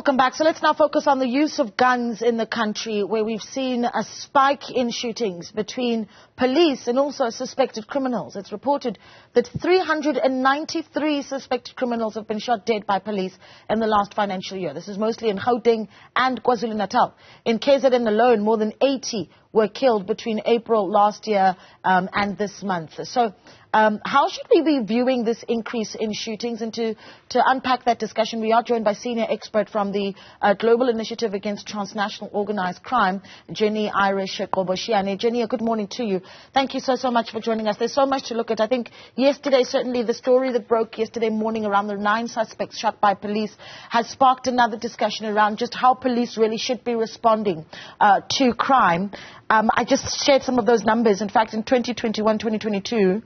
welcome back. So let's now focus on the use of guns in the country, where we've seen a spike in shootings between police and also suspected criminals. It's reported that 393 suspected criminals have been shot dead by police in the last financial year. This is mostly in Gauteng and KwaZulu-Natal. In KZN alone, more than 80 were killed between April last year and this month. So how should we be viewing this increase in shootings? And to unpack that discussion, we are joined by senior expert from the Global Initiative Against Transnational Organised Crime, Jenni Irish-Qhobosheane. Jenni, good morning to you. Thank you so much for joining us. There's so much to look at. I think yesterday, certainly the story that broke yesterday morning around the 9 suspects shot by police has sparked another discussion around just how police really should be responding to crime. I just shared some of those numbers. In fact, in 2021-2022,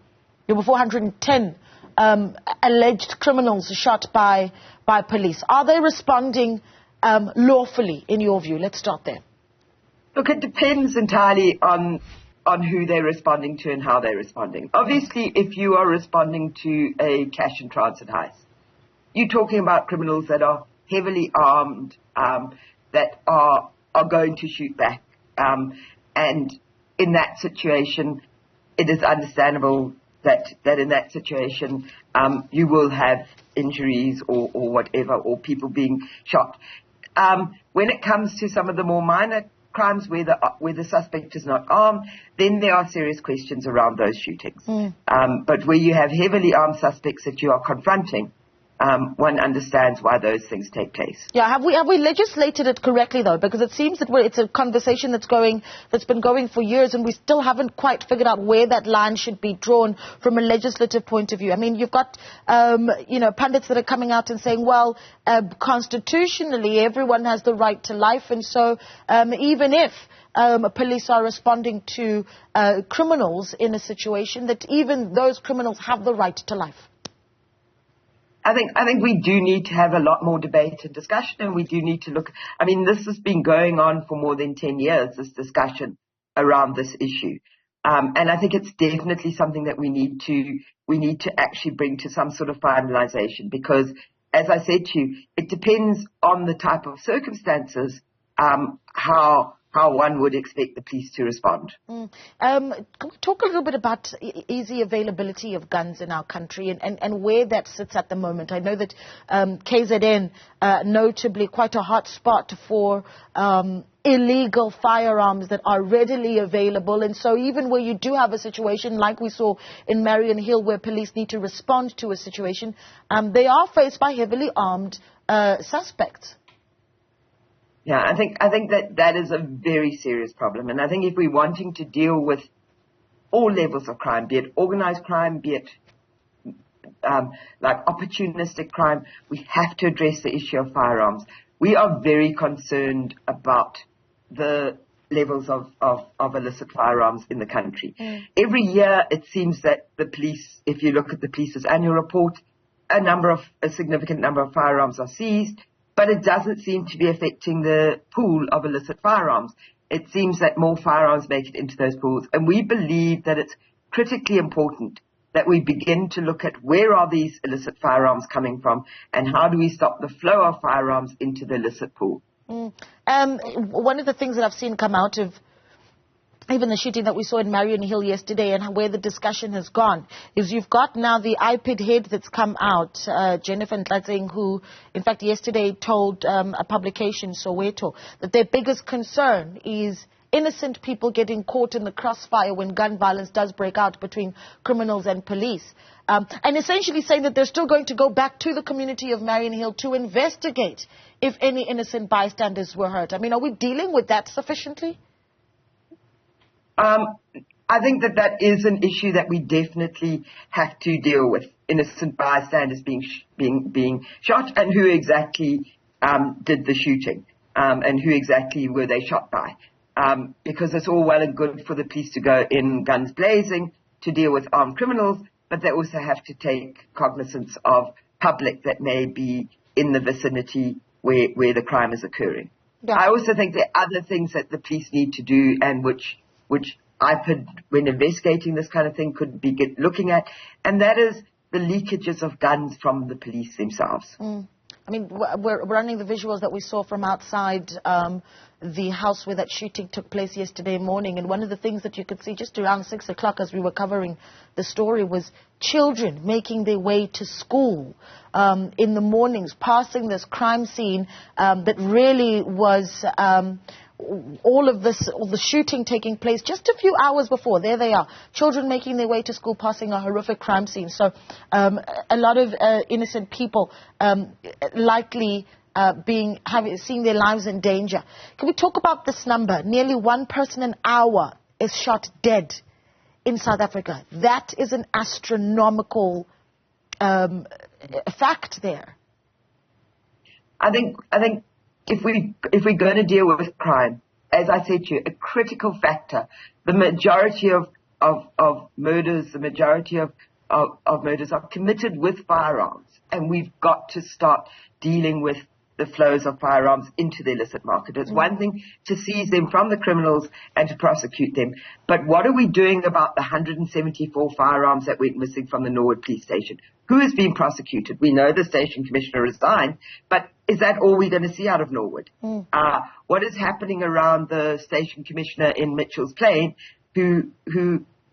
there were 410 alleged criminals shot by police. Are they responding lawfully, in your view? Let's start there. Look, it depends entirely on who they're responding to and how they're responding. Obviously, if you are responding to a cash and transit heist, you're talking about criminals that are heavily armed, that are going to shoot back. And in that situation, it is understandable that in that situation you will have injuries or whatever, or people being shot. When it comes to some of the more minor crimes where the suspect is not armed, then there are serious questions around those shootings. But where you have heavily armed suspects that you are confronting, one understands why those things take place. Yeah, have we legislated it correctly though? Because it seems that it's a conversation that's been going for years, and we still haven't quite figured out where that line should be drawn from a legislative point of view. I mean, you've got pundits that are coming out and saying, well, constitutionally everyone has the right to life, and so even if police are responding to criminals in a situation, that even those criminals have the right to life. I think we do need to have a lot more debate and discussion, and we do need to look. I mean, this has been going on for more than 10 years, this discussion around this issue. And I think it's definitely something that we need to actually bring to some sort of finalization, because, as I said to you, it depends on the type of circumstances, how one would expect the police to respond. Can we talk a little bit about easy availability of guns in our country and where that sits at the moment? I know that KZN, notably quite a hot spot for illegal firearms that are readily available. And so even where you do have a situation like we saw in Marion Hill, where police need to respond to a situation, they are faced by heavily armed suspects. Yeah, I think that is a very serious problem. And I think if we're wanting to deal with all levels of crime, be it organized crime, be it like opportunistic crime, we have to address the issue of firearms. We are very concerned about the levels of illicit firearms in the country. Every year it seems that the police, if you look at the police's annual report, a significant number of firearms are seized, but it doesn't seem to be affecting the pool of illicit firearms. It seems that more firearms make it into those pools. And we believe that it's critically important that we begin to look at where are these illicit firearms coming from, and how do we stop the flow of firearms into the illicit pool. One of the things that I've seen come out of even the shooting that we saw in Marion Hill yesterday, and where the discussion has gone, is you've got now the IPID head that's come out, Jennifer Nhlatseng, who, in fact, yesterday told a publication, Soweto, that their biggest concern is innocent people getting caught in the crossfire when gun violence does break out between criminals and police. And essentially saying that they're still going to go back to the community of Marion Hill to investigate if any innocent bystanders were hurt. I mean, are we dealing with that sufficiently? I think that is an issue that we definitely have to deal with. Innocent bystanders being shot, and who exactly did the shooting, and who exactly were they shot by. Because it's all well and good for the police to go in guns blazing to deal with armed criminals, but they also have to take cognizance of public that may be in the vicinity where the crime is occurring. Yeah. I also think there are other things that the police need to do, and which IPID, when investigating this kind of thing, could be looking at, and that is the leakages of guns from the police themselves. I mean, we're running the visuals that we saw from outside the house where that shooting took place yesterday morning. And one of the things that you could see just around 6 o'clock as we were covering the story was children making their way to school in the mornings, passing this crime scene that really was all the shooting taking place just a few hours before. There they are, children making their way to school, passing a horrific crime scene. So a lot of innocent people likely seeing their lives in danger. Can we talk about this number? Nearly one person an hour is shot dead in South Africa. That is an astronomical fact there. I think if we're going to deal with crime, as I said to you, a critical factor, the majority of murders, the majority of murders are committed with firearms, and we've got to start dealing with the flows of firearms into the illicit market. It's one thing to seize them from the criminals and to prosecute them, but what are we doing about the 174 firearms that went missing from the Norwood police station? Who is being prosecuted? We know the station commissioner resigned, but is that all we're going to see out of Norwood? What is happening around the station commissioner in Mitchell's Plain, who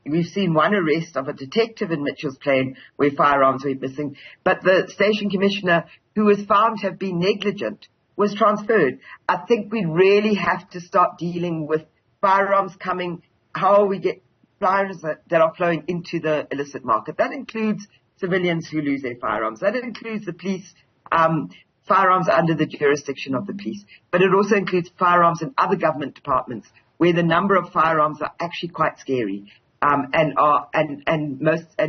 we've seen one arrest of a detective in Mitchell's Plain where firearms went missing, but the station commissioner who was found to have been negligent was transferred. I think we really have to start dealing with firearms coming, how we get firearms that are flowing into the illicit market. That includes civilians who lose their firearms. That includes the police, firearms under the jurisdiction of the police. But it also includes firearms in other government departments where the number of firearms are actually quite scary. And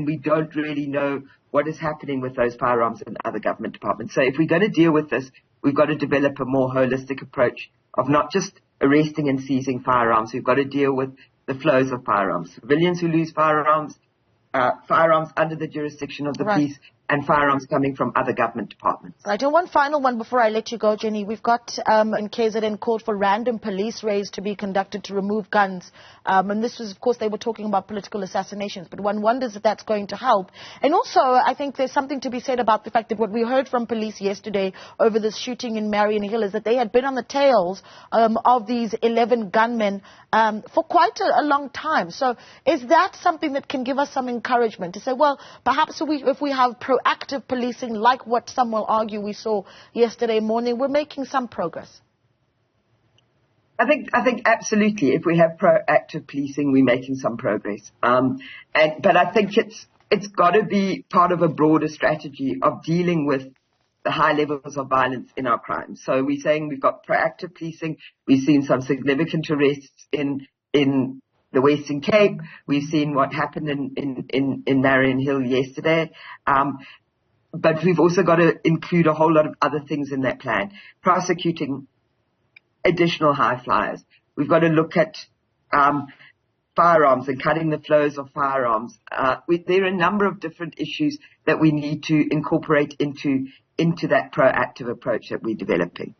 we don't really know what is happening with those firearms in other government departments. So if we're going to deal with this, we've got to develop a more holistic approach of not just arresting and seizing firearms. We've got to deal with the flows of firearms. Civilians who lose firearms, firearms under the jurisdiction of the police, and firearms coming from other government departments. Right, and one final one before I let you go, Jenny. We've got in KZN called for random police raids to be conducted to remove guns. And this was, of course, they were talking about political assassinations, but one wonders if that's going to help. And also, I think there's something to be said about the fact that what we heard from police yesterday over this shooting in Marion Hill is that they had been on the tails of these 11 gunmen for quite a long time. So is that something that can give us some encouragement to say, well, perhaps if we have proactive policing, like what some will argue we saw yesterday morning, we're making some progress? I think absolutely. If we have proactive policing, we're making some progress. But I think it's got to be part of a broader strategy of dealing with the high levels of violence in our crimes. So we're saying we've got proactive policing. We've seen some significant arrests in the Western Cape. We've seen what happened in Marion Hill yesterday. But we've also got to include a whole lot of other things in that plan. Prosecuting additional high flyers. We've got to look at firearms and cutting the flows of firearms. There are a number of different issues that we need to incorporate into that proactive approach that we're developing.